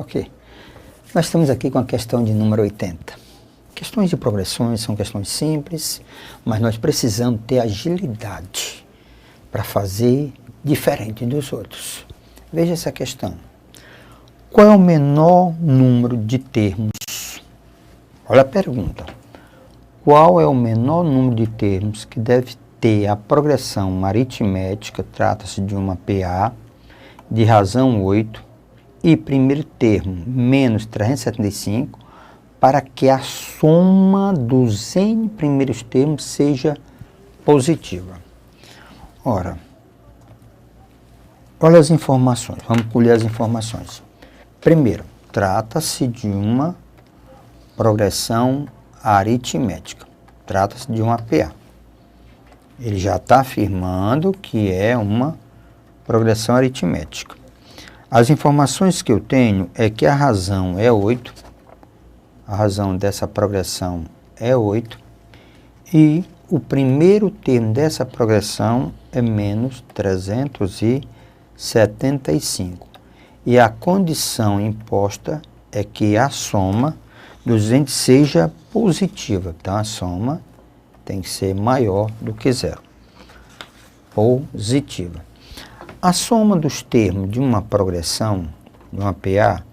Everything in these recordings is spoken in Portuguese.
Ok. Nós estamos aqui com a questão de número 80. Questões de progressões são questões simples, mas nós precisamos ter agilidade para fazer diferente dos outros. Veja essa questão. Qual é o menor número de termos? Olha a pergunta. Qual é o menor número de termos que deve ter a progressão aritmética, trata-se de uma PA, de razão 8, e primeiro termo, menos 375, para que a soma dos n primeiros termos seja positiva? Ora, olha as informações, vamos colher as informações. Primeiro, trata-se de uma progressão aritmética, trata-se de uma PA. Ele já está afirmando que é uma progressão aritmética. As informações que eu tenho é que a razão é 8, a razão dessa progressão é 8, e o primeiro termo dessa progressão é menos 375. E a condição imposta é que a soma dos entes seja positiva. Então, a soma tem que ser maior do que zero. Positiva. A soma dos termos de uma progressão, de uma PA,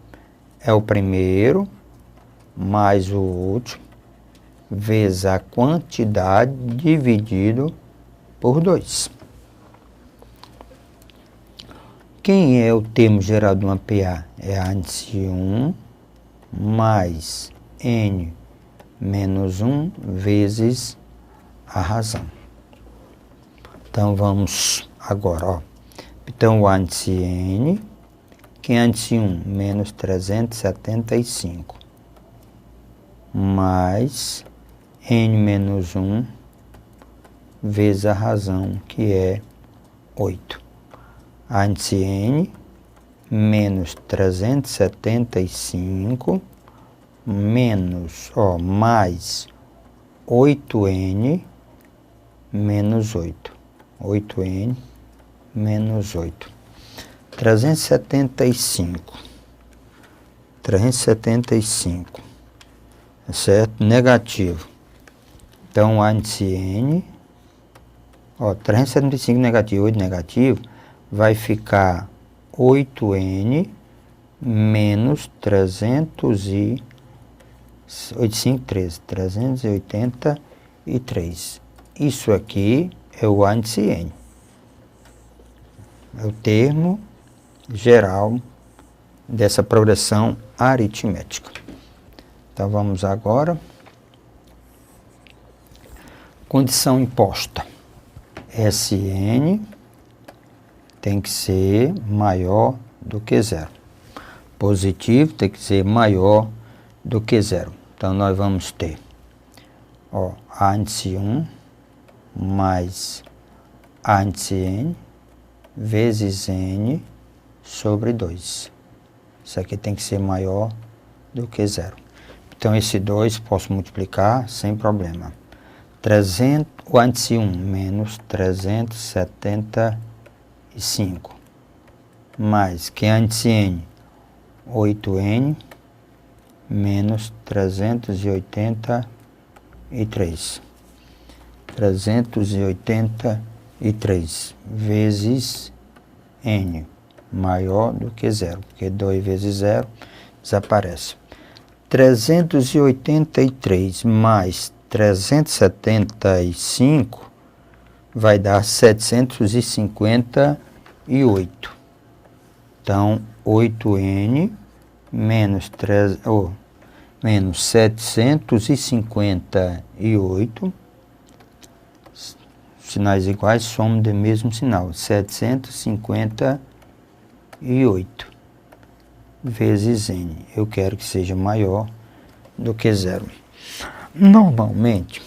é o primeiro mais o último, vezes a quantidade dividido por 2. Quem é o termo geral de uma PA? É a índice 1 mais n menos 1 vezes a razão. Então, vamos agora, ó. Então, o índice n, que é índice 1, menos 375, mais n menos 1 vezes a razão, que é 8. Índice n, menos 375, menos, mais 8n menos 8. 8n menos 8. 375. 375. Certo? Negativo. Então, o índice n, 375 negativo, 8 negativo, vai ficar 8n menos 383. Isso aqui é o índice n. É o termo geral dessa progressão aritmética. Então, vamos agora. Condição imposta. Sn tem que ser maior do que zero. Positivo tem que ser maior do que zero. Então, nós vamos ter índice 1 mais índice n vezes n sobre 2. Isso aqui tem que ser maior do que zero. Então, esse 2 posso multiplicar sem problema. O índice 1 menos 375, mais que índice n, 8n menos 383. 383 vezes n maior do que zero, porque 2 vezes 0 desaparece. 383 mais 375 vai dar 758. Então, 8n menos 758, sinais iguais, somam do mesmo sinal, 758 vezes n. Eu quero que seja maior do que zero. Normalmente,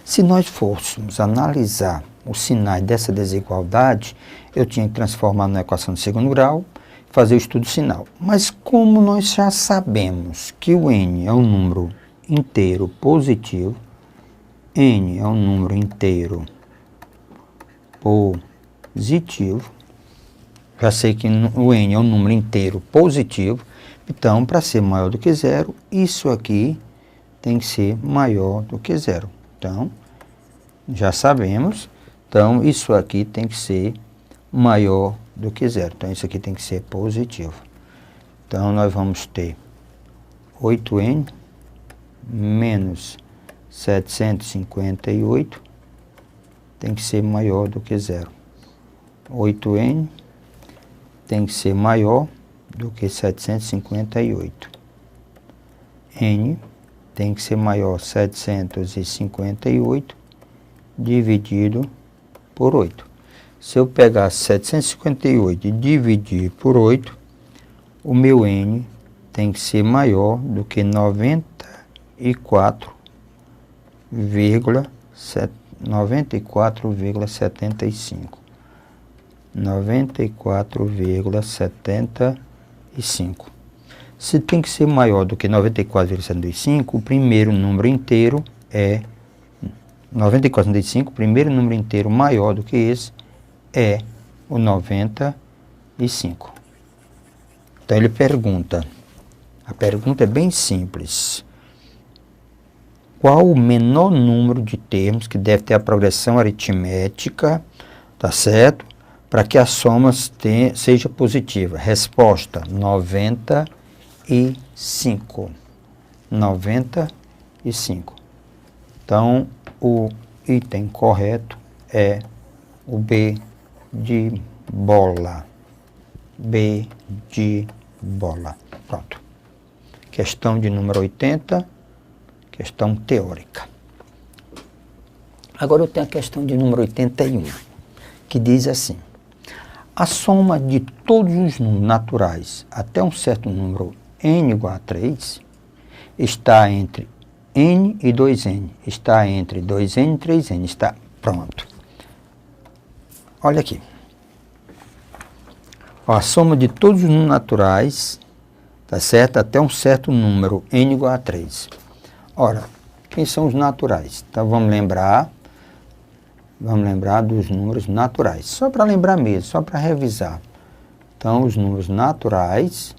se nós fôssemos analisar os sinais dessa desigualdade, eu tinha que transformar na equação de segundo grau, fazer o estudo sinal. Mas como nós já sabemos que o n é um número inteiro positivo, n é um número inteiro positivo, já sei que o n é um número inteiro positivo, Então, para ser maior do que zero, isso aqui tem que ser maior do que zero. Então, já sabemos. Então, isso aqui tem que ser maior do que zero. Então, isso aqui tem que ser positivo. Então, nós vamos ter 8n menos 758 tem que ser maior do que zero. 8n tem que ser maior do que 758. N tem que ser maior 758 dividido por 8. Se eu pegar 758 e dividir por 8, o meu N tem que ser maior do que 94,75. 94,75. Se tem que ser maior do que 94,75, o primeiro número inteiro é 94,75, o primeiro número inteiro maior do que esse é o 95. Então ele pergunta, a pergunta é bem simples. Qual o menor número de termos que deve ter a progressão aritmética, tá certo? Para que a soma seja positiva. Resposta, 95. 95. Então, o item correto é o B de bola. B de bola. Pronto. Questão de número 80, questão teórica. Agora eu tenho a questão de número 81, que diz assim: a soma de todos os números naturais até um certo número n igual a 3 está entre n e 2n, está entre 2n e 3n, está pronto. Olha aqui. Ó, a soma de todos os números naturais, tá certo? Até um certo número n igual a 3. Ora, quem são os naturais? Então vamos lembrar dos números naturais. Só para lembrar mesmo, só para revisar. Então os números naturais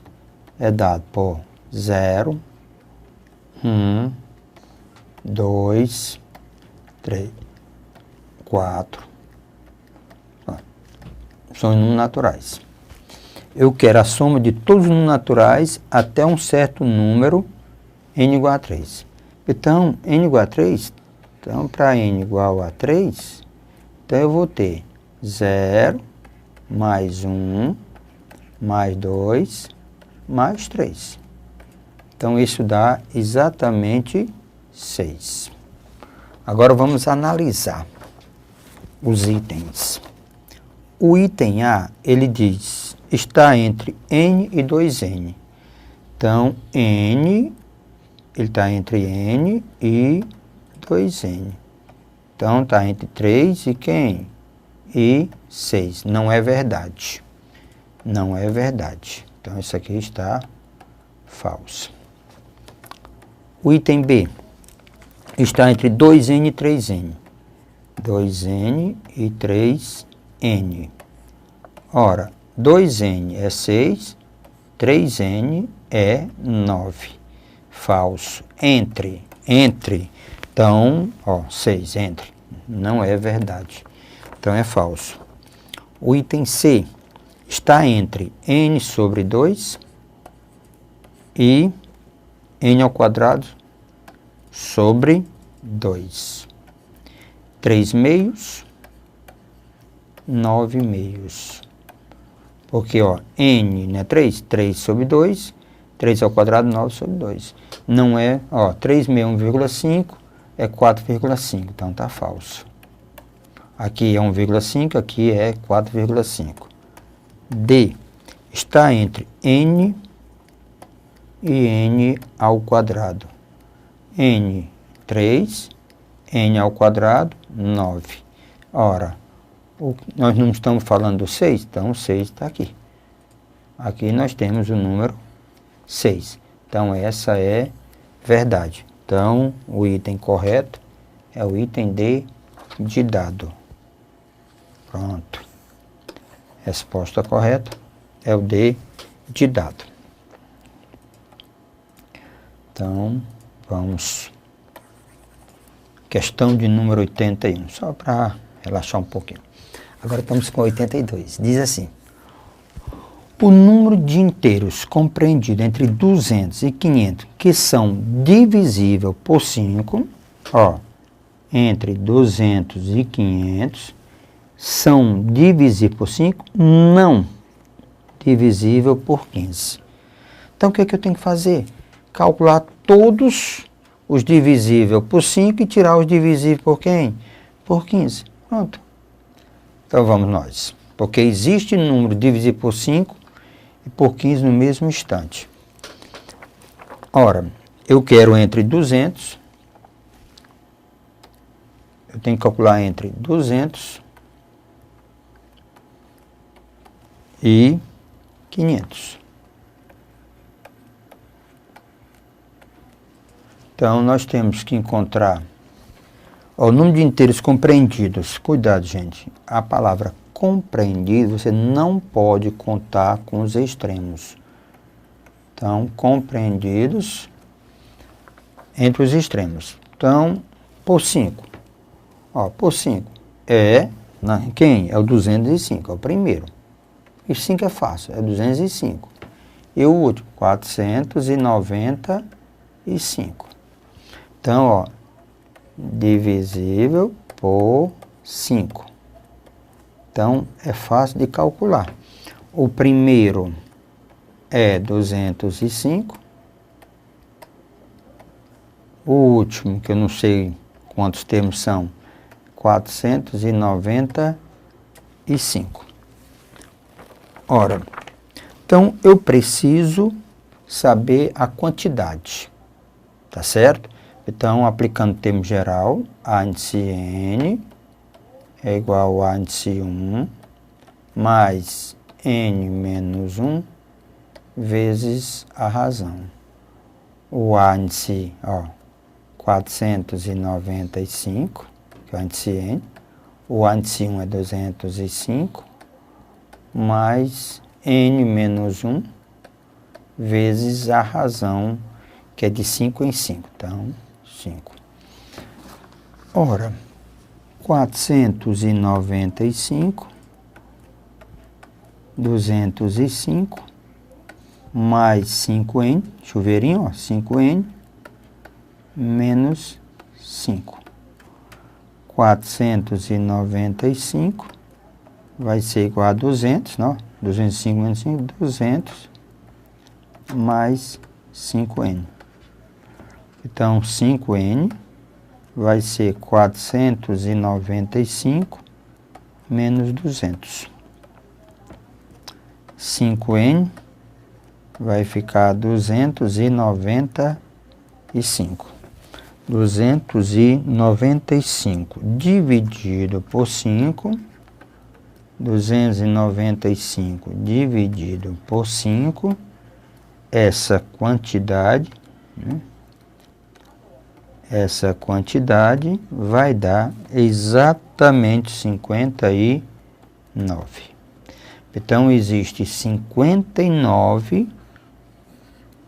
é dado por 0, 1, 2, 3, 4. São os números naturais. Eu quero a soma de todos os números naturais até um certo número n igual a 3. Então, n igual a 3, então para n igual a 3, então eu vou ter 0, mais 1, mais 2, mais 3. Então, isso dá exatamente 6. Agora, vamos analisar os itens. O item A, ele diz, está entre n e 2n. Então, n, ele está entre n e 2n. Então, está entre 3 e quem? E 6. Não é verdade. Não é verdade. Então, isso aqui está falso. O item B está entre 2n e 3n. 2n e 3n. Ora, 2n é 6, 3n é 9. Falso. Entre. Então, ó, 6, entre. Não é verdade. Então, é falso. O item C está entre n sobre 2 e n ao quadrado sobre 2. 3 meios, 9 meios. Porque, ó, n não é 3? 3 sobre 2, 3 ao quadrado, 9 sobre 2. Não é, ó, 3 meio 1,5 é 4,5, então tá falso. Aqui é 1,5, aqui é 4,5. D está entre n e n ao quadrado. N, 3, n ao quadrado, 9. Ora, nós não estamos falando do 6, então o 6 está aqui. Aqui nós temos o número 6. Então, essa é verdade. Então, o item correto é o item D de dado. Pronto. Resposta correta é o D de dado. Então, vamos. Questão de número 81, só para relaxar um pouquinho. Agora estamos com 82. Diz assim: o número de inteiros compreendido entre 200 e 500 que são divisível por 5, ó, entre 200 e 500 são divisíveis por 5, não divisível por 15. Então, o que é que eu tenho que fazer? Calcular todos os divisíveis por 5 e tirar os divisíveis por quem? Por 15. Pronto. Então, vamos nós. Porque existe número divisível por 5 e por 15 no mesmo instante. Ora, eu quero entre 200, eu tenho que calcular entre 200 e 500. Então, nós temos que encontrar o número de inteiros compreendidos. Cuidado, gente. A palavra compreendido, você não pode contar com os extremos. Então, compreendidos entre os extremos. Então, por 5. Ó, por 5 é quem? É o 205, é o primeiro. E 5 é fácil, é 205. E o último, 495. Então, ó, divisível por 5. Então, é fácil de calcular. O primeiro é 205. O último, que eu não sei quantos termos são, 495. Ora, então eu preciso saber a quantidade, tá certo? Então, aplicando o termo geral, A índice N é igual a índice 1 mais N menos 1 vezes a razão. O A índice, ó, 495, que é o índice N. O A índice 1 é 205 mais N menos 1 vezes a razão, que é de 5 em 5. Então, 5. Ora, 495, 205, mais 5N, chuveirinho, ó, 5N, menos 5. 495 vai ser igual a 200, não? 205 menos 5, 200, mais 5N. Então, 5N vai ser 495 menos 200. 5N vai ficar 295. 295 dividido por 5. 295 dividido por 5. Essa quantidade, né? Essa quantidade vai dar exatamente 59. Então, existe 59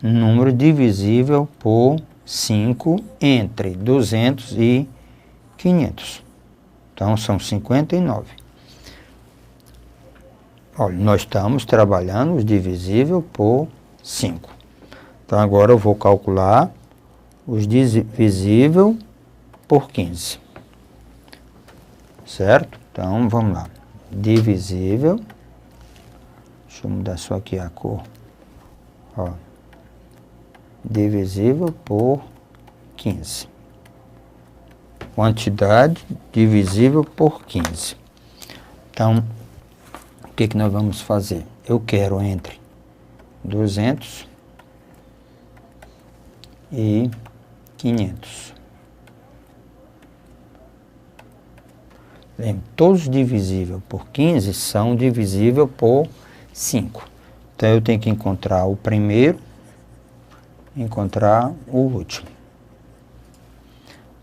número divisível por 5 entre 200 e 500. Então, são 59. Olha, nós estamos trabalhando os divisível por 5. Então, agora eu vou calcular os divisível por 15. Certo? Então, vamos lá. Divisível. Deixa eu mudar só aqui a cor. Ó. Divisível por 15. Quantidade divisível por 15. Então, o que nós vamos fazer? Eu quero entre 200 e 500. Lembra, todos divisíveis por 15 são divisíveis por 5. Então, eu tenho que encontrar o primeiro, encontrar o último.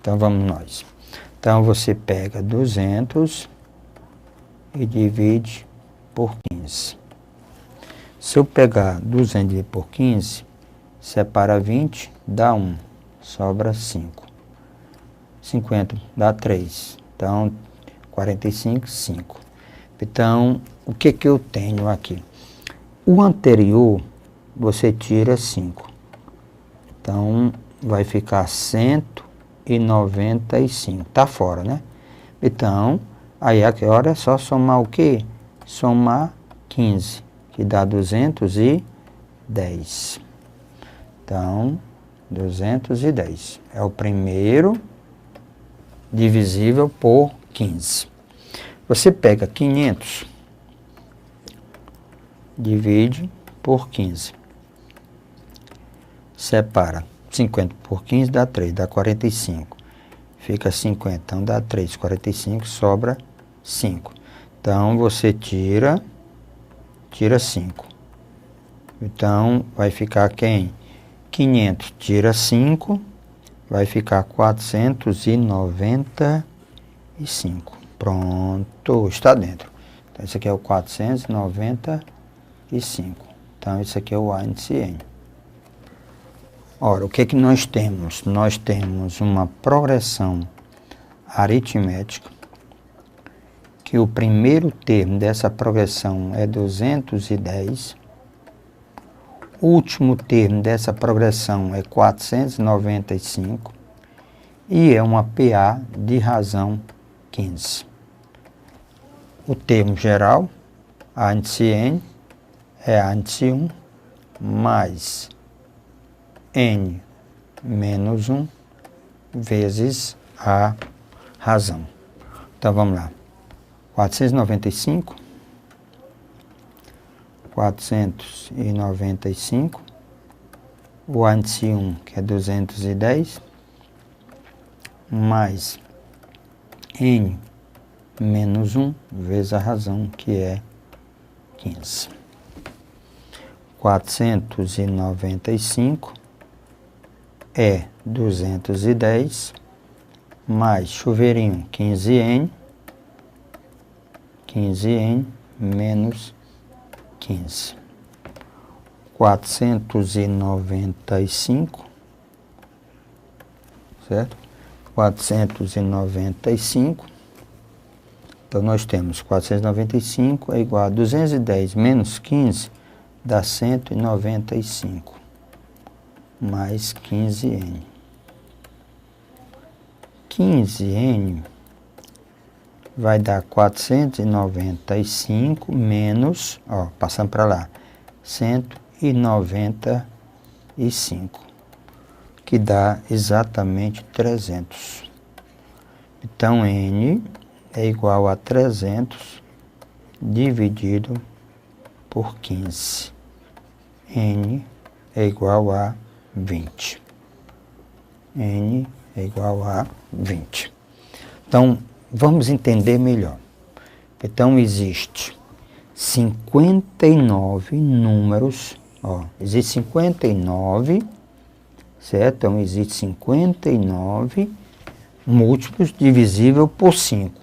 Então, vamos nós. Então, você pega 200 e divide por 15. Se eu pegar 200 por 15, separa 20, dá 1, sobra 5. 50 dá 3, então 45, 5. Então, o que eu tenho aqui? O anterior, você tira 5. Então, vai ficar 195. Tá fora, né? Então, aí agora é só somar o quê? Somar 15, que dá 210. Então, 210. É o primeiro divisível por 15. Você pega 500, divide por 15. Separa 50 por 15 dá 3, dá 45. Fica 50, então dá 3, 45, sobra 5. Então, você tira 5. Então, vai ficar quem? 500 tira 5, vai ficar 495. Pronto, está dentro. Então, esse aqui é o 495. Então, esse aqui é o A índice N. Ora, o que nós temos? Nós temos uma progressão aritmética, que o primeiro termo dessa progressão é 210, o último termo dessa progressão é 495 e é uma PA de razão 15. O termo geral, A índice N, é A índice 1 mais N menos 1 vezes a razão. Então, vamos lá. 495, o índice 1, que é 210, mais N menos 1 vezes a razão, que é 15. 495 é 210 mais chuveirinho 15N menos 15. 495, certo? 495. Então, nós temos 495 é igual a 210 menos 15, dá 195, mais 15N. 15N vai dar 495 menos, ó, passando para lá, 195, que dá exatamente 300. Então, N é igual a 300 dividido por 15. N é igual a 20. N é igual a 20. Então, vamos entender melhor. Então, existe 59 números, ó, existe 59, certo? Então, existe 59 múltiplos divisível por 5.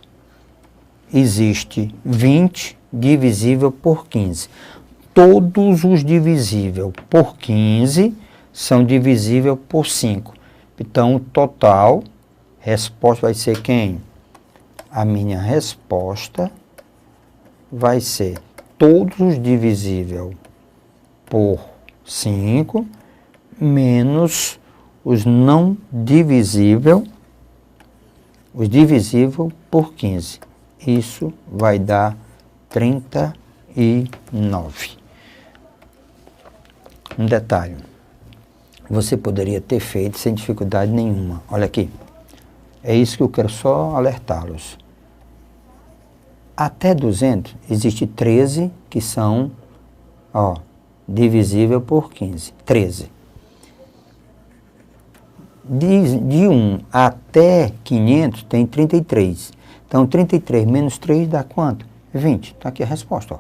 Existe 20 divisível por 15. Todos os divisível por 15 são divisível por 5. Então, o total, resposta vai ser quem? A minha resposta vai ser todos os divisível por 5 menos os não divisível, os divisível por 15. Isso vai dar 39. Um detalhe, você poderia ter feito sem dificuldade nenhuma. Olha aqui, é isso que eu quero só alertá-los. Até 200, existe 13 que são, ó, divisível por 15. 13. De 1 até 500 tem 33. Então, 33 menos 3 dá quanto? 20. Está aqui a resposta, ó.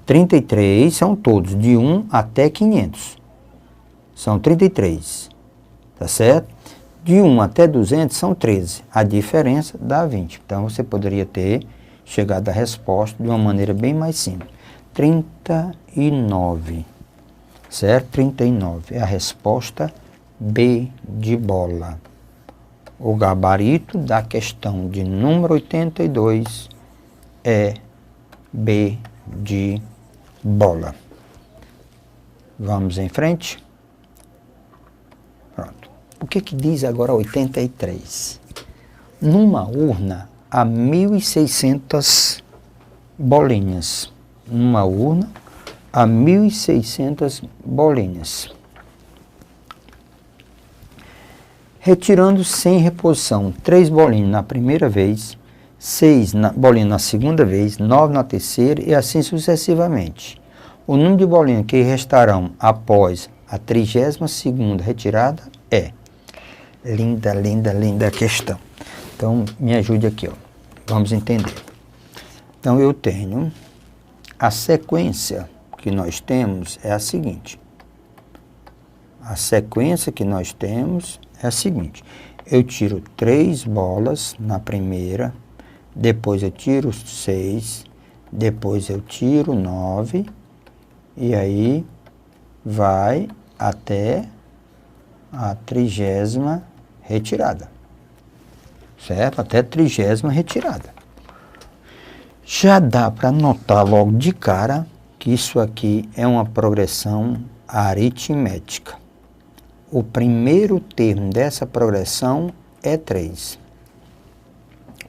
33 são todos, de 1 até 500. São 33. Tá certo? De 1 até 200 são 13. A diferença dá 20. Então, você poderia ter chegado à resposta de uma maneira bem mais simples. 39 certo? 39 é a resposta B de bola. O gabarito da questão de número 82 é B de bola. Vamos em frente? Pronto. O que diz agora 83? Numa urna há 1.600 bolinhas. Numa urna há 1.600 bolinhas. Retirando sem reposição 3 bolinhas na primeira vez, 6 bolinhas na segunda vez, 9 na terceira e assim sucessivamente. O número de bolinhas que restarão após a 32ª retirada é... Linda, linda, linda questão. Então, me ajude aqui, ó. Vamos entender. Então, eu tenho... A sequência que nós temos é a seguinte. A sequência que nós temos é a seguinte. Eu tiro 3 bolas na primeira, depois eu tiro 6, depois eu tiro 9, e aí vai até a 30ª retirada. Certo? Até a 30ª retirada. Já dá para notar logo de cara que isso aqui é uma progressão aritmética. O primeiro termo dessa progressão é 3.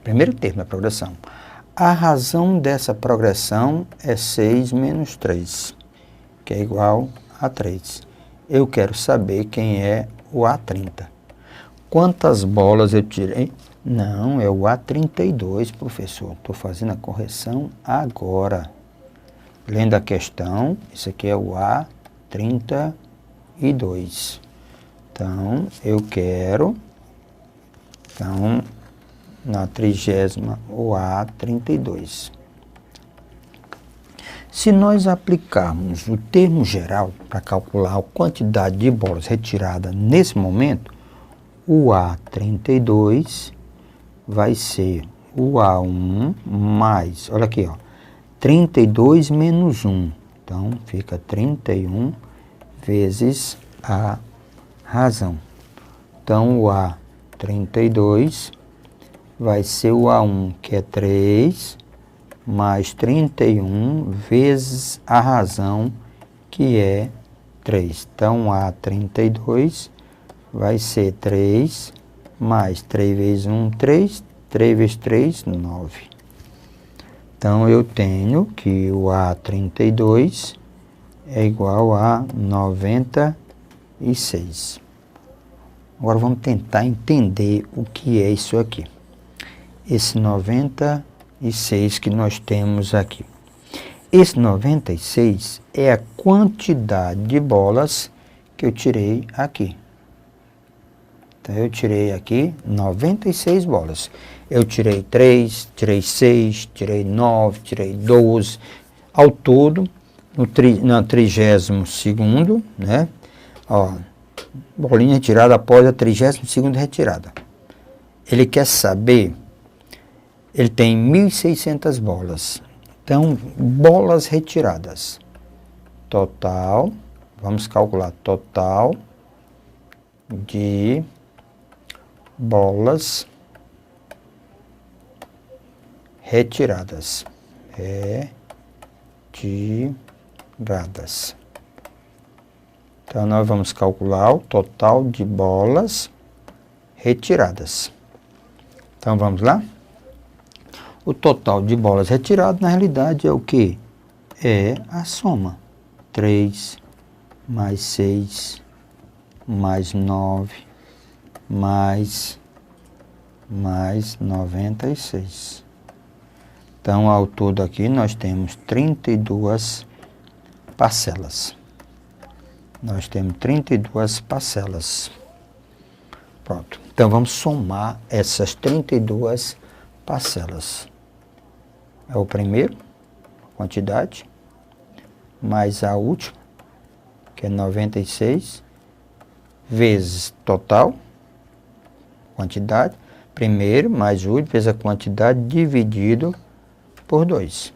Primeiro termo da progressão. A razão dessa progressão é 6 menos 3, que é igual a 3. Eu quero saber quem é o A30. Quantas bolas eu tirei? Não, é o A32, professor. Estou fazendo a correção agora. Lendo a questão, isso aqui é o A32. Então, eu quero, então, na 30ª, o A32. Se nós aplicarmos o termo geral para calcular a quantidade de bolas retiradas nesse momento, o A32 vai ser o A1 mais, olha aqui, ó, 32 menos 1. Então, fica 31 vezes a razão. Então, o A32 vai ser o A1, que é 3, mais 31 vezes a razão, que é 3. Então, A32 vai ser 3, mais 3 vezes 1, 3, 3 vezes 3, 9. Então, eu tenho que o A32 é igual a 96. Agora, vamos tentar entender o que é isso aqui. Esse 96 que nós temos aqui. Esse 96 é a quantidade de bolas que eu tirei aqui. Então, eu tirei aqui 96 bolas. Eu tirei 3, tirei 6, tirei 9, tirei 12. Ao todo, na 32º, né? Ó, bolinha retirada após a 32ª retirada. Ele quer saber, ele tem 1.600 bolas. Então, bolas retiradas. Total, vamos calcular total de bolas retiradas. Retiradas. Então, nós vamos calcular o total de bolas retiradas. Então, vamos lá? O total de bolas retiradas, na realidade, é o quê? É a soma. 3 mais 6 mais 9 mais 96. Então, ao todo aqui, nós temos 32 parcelas. Nós temos 32 parcelas. Pronto. Então, vamos somar essas 32 parcelas. É o primeiro, quantidade, mais a última, que é 96, vezes total, quantidade, primeiro mais o último, vezes a quantidade, dividido por 2.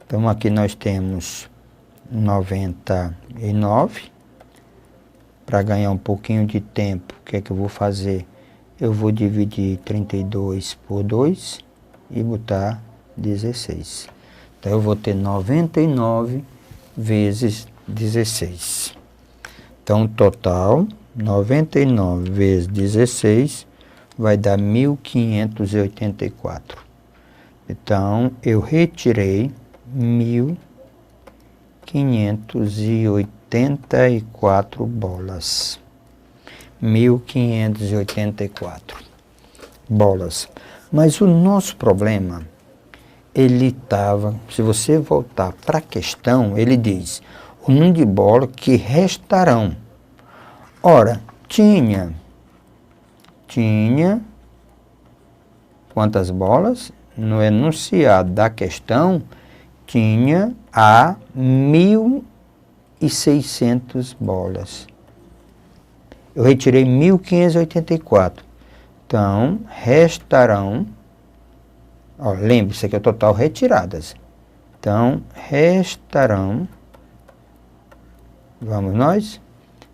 Então, aqui nós temos 99. Para ganhar um pouquinho de tempo, o que é que eu vou fazer? Eu vou dividir 32 por 2 e botar 16. Então, eu vou ter 99 vezes 16. Então, total, 99 vezes 16 vai dar 1.584. Então, eu retirei 1.584 bolas. 1.584 bolas. Mas o nosso problema, ele estava, se você voltar para a questão, ele diz, o número de bolas que restarão. Ora, tinha quantas bolas? No enunciado da questão, tinha a 1.600 bolas. Eu retirei 1.584. Então, restarão, lembre-se que é o total retiradas. Então, restarão, vamos nós,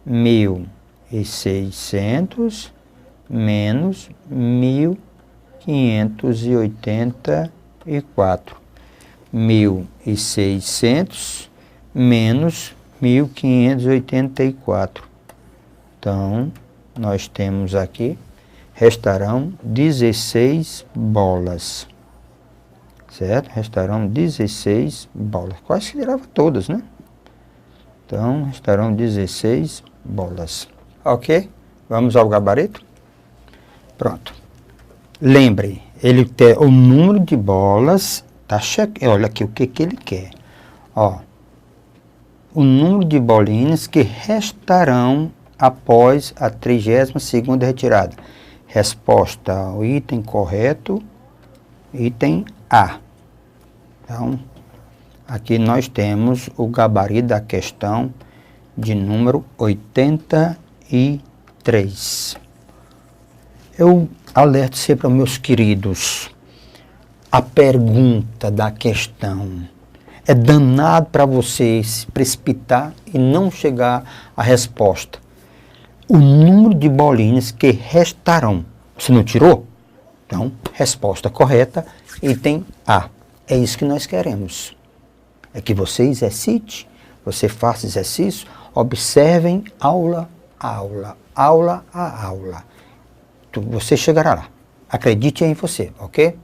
1.600 menos 1.584. 1.600 menos 1.584. Então, nós temos aqui, restarão 16 bolas. Certo? Restarão 16 bolas. Quase que tirava todas, né? Então, restarão 16 bolas. Ok? Vamos ao gabarito? Pronto. Lembre, ele tem o número de bolas, tá cheio. Olha aqui o que ele quer. Ó, o número de bolinhas que restarão após a 32ª retirada. Resposta, o item correto, item A. Então, aqui nós temos o gabarito da questão de número 83. Eu alerto sempre aos meus queridos, a pergunta da questão é danado para você se precipitar e não chegar à resposta. O número de bolinhas que restarão. Você não tirou? Então, resposta correta, item A. É isso que nós queremos. É que você exercite, você faça exercício, observem aula a aula, aula a aula. Você chegará lá. Acredite em você, ok?